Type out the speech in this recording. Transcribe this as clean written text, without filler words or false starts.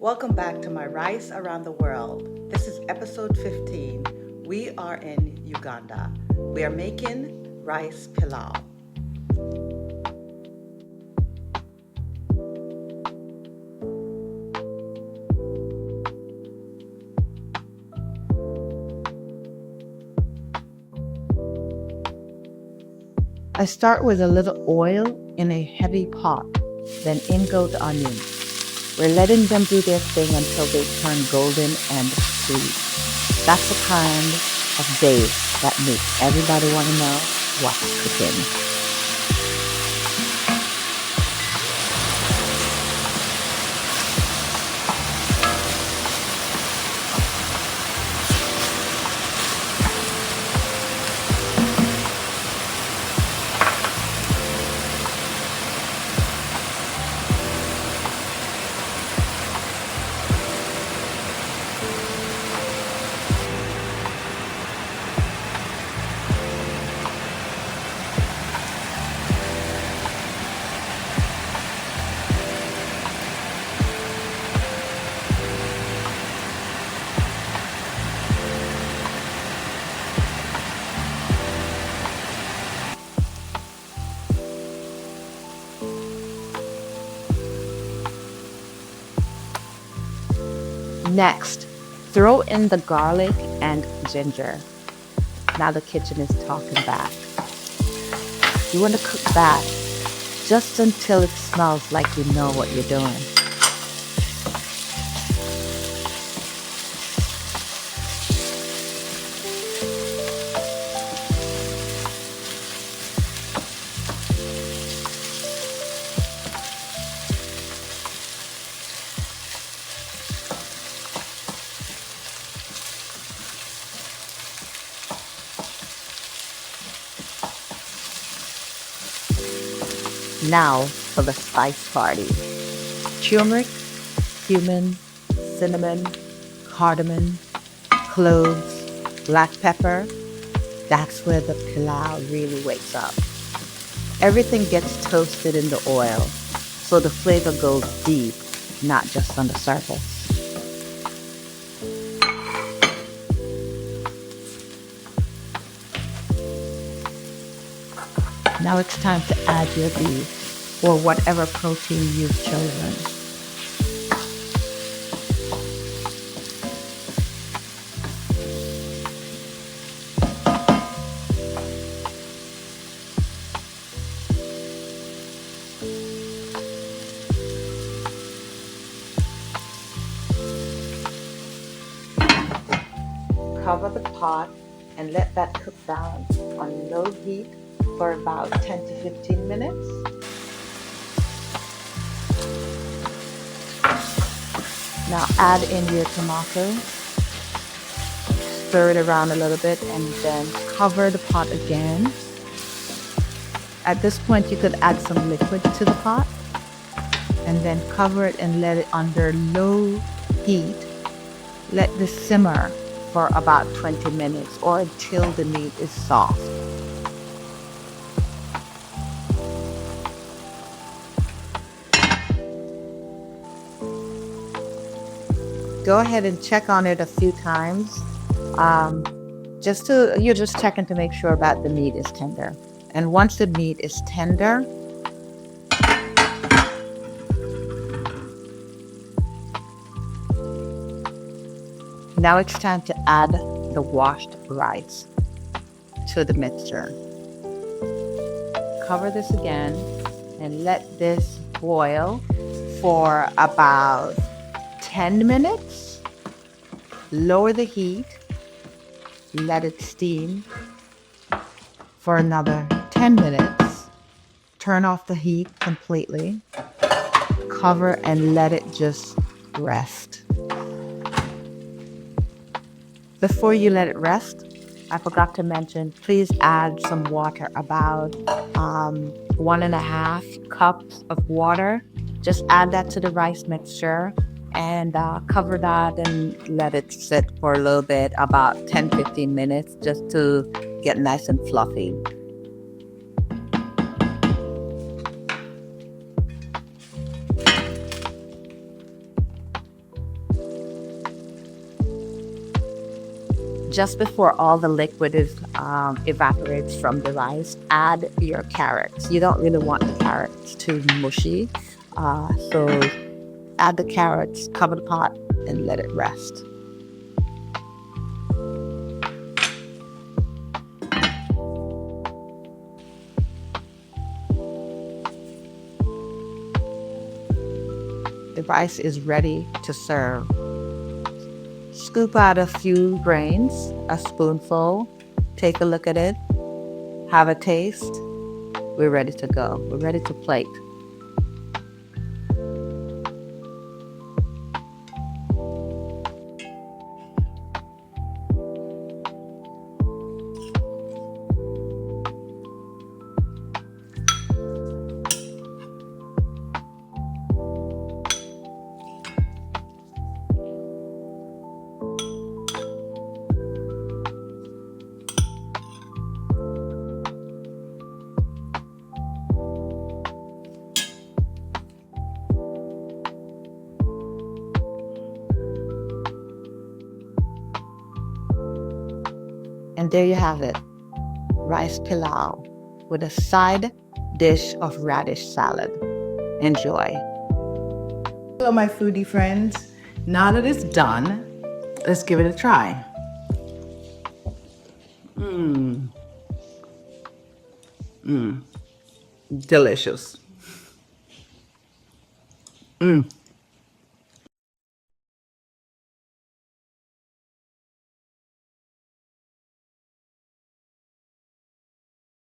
Welcome back to my Rice Around the World. This is episode 15. We are in Uganda. We are making rice pilau. I start with a little oil in a heavy pot, then in go the onions. We're letting them do their thing until they turn golden and sweet. That's the kind of day that makes everybody want to know what's cooking. Next, throw in the garlic and ginger. Now the kitchen is talking back. You want to cook that just until it smells like you know what you're doing. Now for the spice party. Turmeric, cumin, cinnamon, cardamom, cloves, black pepper. That's where the pilau really wakes up. Everything gets toasted in the oil, so the flavor goes deep, not just on the surface. Now it's time to add your beef or whatever protein you've chosen. Cover the pot and let that cook down on low heat for about 10 to 15 minutes. Now add in your tomato, stir it around a little bit, and then cover the pot again. At this point, you could add some liquid to the pot and then cover it and let it under low heat. Let this simmer for about 20 minutes or until the meat is soft. Go ahead and check on it a few times. You're just checking to make sure that the meat is tender. And once the meat is tender, now it's time to add the washed rice to the mixture. Cover this again and let this boil for about 10 minutes. Lower the heat. Let it steam for another 10 minutes. Turn off the heat completely. Cover and let it just rest. Before you let it rest, I forgot to mention, please add some water, about 1.5 cups of water. Just add that to the rice mixture and cover that and let it sit for a little bit, about 10-15 minutes, just to get nice and fluffy. Just before all the liquid evaporates from the rice, add your carrots. You don't really want the carrots too mushy. So add the carrots, cover the pot, and let it rest. The rice is ready to serve. Scoop out a few grains, a spoonful, take a look at it, have a taste. We're ready to go. We're ready to plate. And there you have it, rice pilau with a side dish of radish salad. Enjoy. Hello, my foodie friends. Now that it's done, let's give it a try. Delicious.